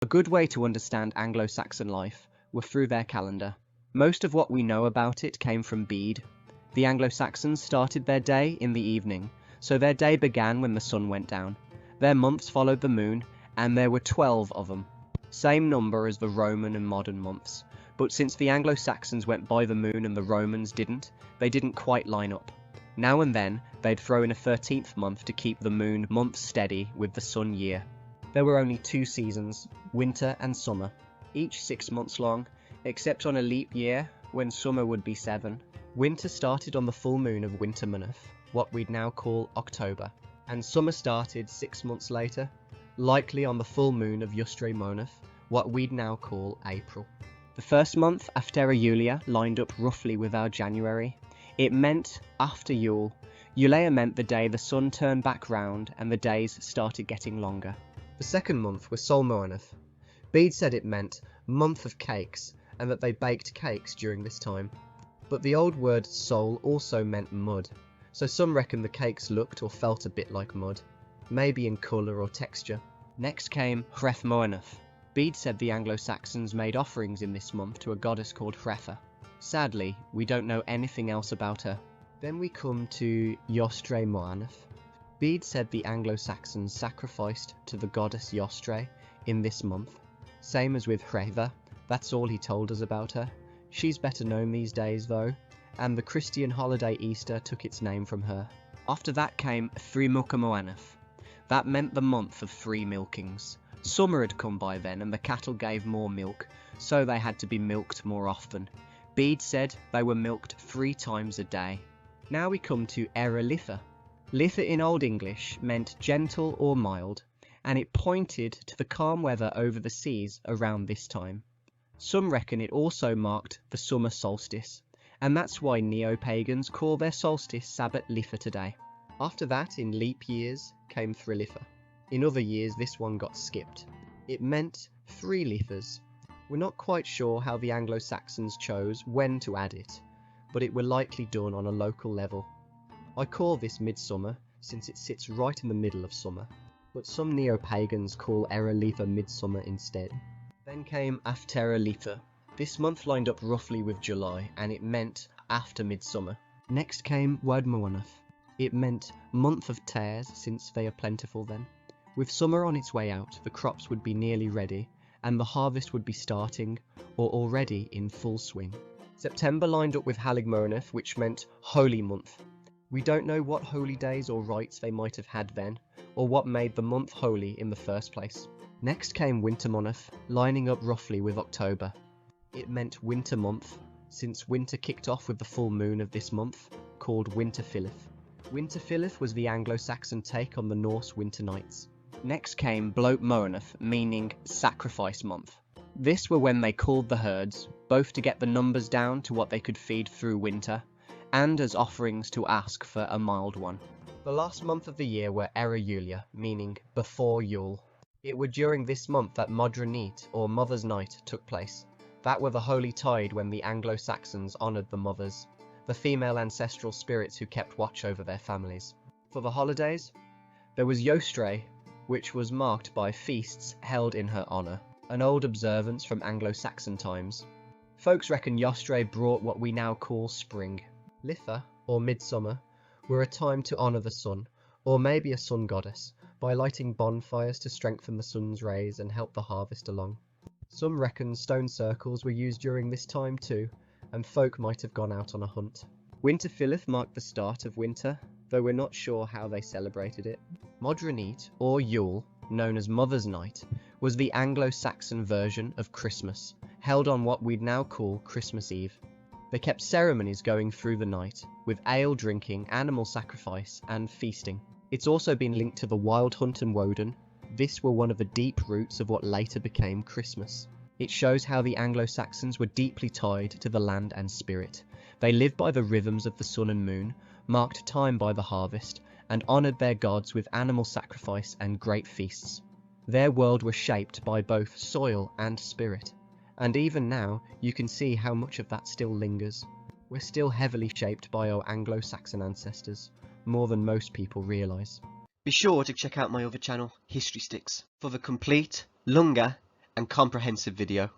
A good way to understand Anglo-Saxon life were through their calendar. Most of what we know about it came from Bede. The Anglo-Saxons started their day in the evening, so their day began when the sun went down. Their months followed the moon, and there were 12 of them. Same number as the Roman and modern months, but since the Anglo-Saxons went by the moon and the Romans didn't, they didn't quite line up. Now and then, they'd throw in a 13th month to keep the moon month steady with the sun year. There were only 2 seasons, winter and summer, each 6 months long, except on a leap year, when summer would be 7. Winter started on the full moon of Winter Month, what we'd now call October, and summer started 6 months later, likely on the full moon of Yustre Month, what we'd now call April. The first month, Aftera Julia, lined up roughly with our January. It meant after Yule. Julea meant the day the sun turned back round and the days started getting longer. The second month was Sol Moaneth. Bede said it meant month of cakes and that they baked cakes during this time. But the old word sol also meant mud, so some reckon the cakes looked or felt a bit like mud, maybe in colour or texture. Next came Hreth Moaneth. Bede said the Anglo-Saxons made offerings in this month to a goddess called Hretha. Sadly, we don't know anything else about her. Then we come to Yostre Moaneth. Bede said the Anglo-Saxons sacrificed to the goddess Yostre in this month. Same as with Hretha, that's all he told us about her. She's better known these days though, and the Christian holiday Easter took its name from her. After that came Thrimilca Moaneth. That meant the month of 3 milkings. Summer had come by then and the cattle gave more milk, so they had to be milked more often. Bede said they were milked 3 times a day. Now we come to Era Litha. Litha in Old English meant gentle or mild, and it pointed to the calm weather over the seas around this time. Some reckon it also marked the summer solstice, and that's why neo-pagans call their solstice Sabbat Litha today. After that, in leap years, came Thrilitha. In other years, this one got skipped. It meant 3 Lithas. We're not quite sure how the Anglo-Saxons chose when to add it, but it were likely done on a local level. I call this midsummer, since it sits right in the middle of summer, but some neo-pagans call Era Litha midsummer instead. Then came Aftera Litha. This month lined up roughly with July, and it meant after midsummer. Next came Wad Moaneth. It meant month of tares, since they are plentiful then. With summer on its way out, the crops would be nearly ready, and the harvest would be starting, or already in full swing. September lined up with Halig Moaneth, which meant holy month. We don't know what holy days or rites they might have had then, or what made the month holy in the first place. Next came Winter Month, lining up roughly with October. It meant winter month, since winter kicked off with the full moon of this month, called Winter Philith. Winter Philith was the Anglo-Saxon take on the Norse winter nights. Next came Bloat Moaneth, meaning sacrifice month. This were when they called the herds, both to get the numbers down to what they could feed through winter, and as offerings to ask for a mild one. The last month of the year were Era Julia, meaning before Yule. It were during this month that Modronit, or Mother's Night, took place. That were the holy tide when the Anglo-Saxons honoured the mothers, the female ancestral spirits who kept watch over their families. For the holidays, there was Yostre, which was marked by feasts held in her honour, an old observance from Anglo-Saxon times. Folks reckon Yostre brought what we now call spring. Litha, or midsummer, were a time to honour the sun, or maybe a sun goddess, by lighting bonfires to strengthen the sun's rays and help the harvest along. Some reckon stone circles were used during this time too, and folk might have gone out on a hunt. Winter Philith marked the start of winter, though we're not sure how they celebrated it. Modronit, or Yule, known as Mother's Night, was the Anglo-Saxon version of Christmas, held on what we'd now call Christmas Eve. They kept ceremonies going through the night, with ale drinking, animal sacrifice, and feasting. It's also been linked to the Wild Hunt and Woden. This were one of the deep roots of what later became Christmas. It shows how the Anglo-Saxons were deeply tied to the land and spirit. They lived by the rhythms of the sun and moon, marked time by the harvest, and honoured their gods with animal sacrifice and great feasts. Their world was shaped by both soil and spirit, and even now you can see how much of that still lingers. We're still heavily shaped by our Anglo-Saxon ancestors, more than most people realise. Be sure to check out my other channel, History Sticks, for the complete, longer and comprehensive video.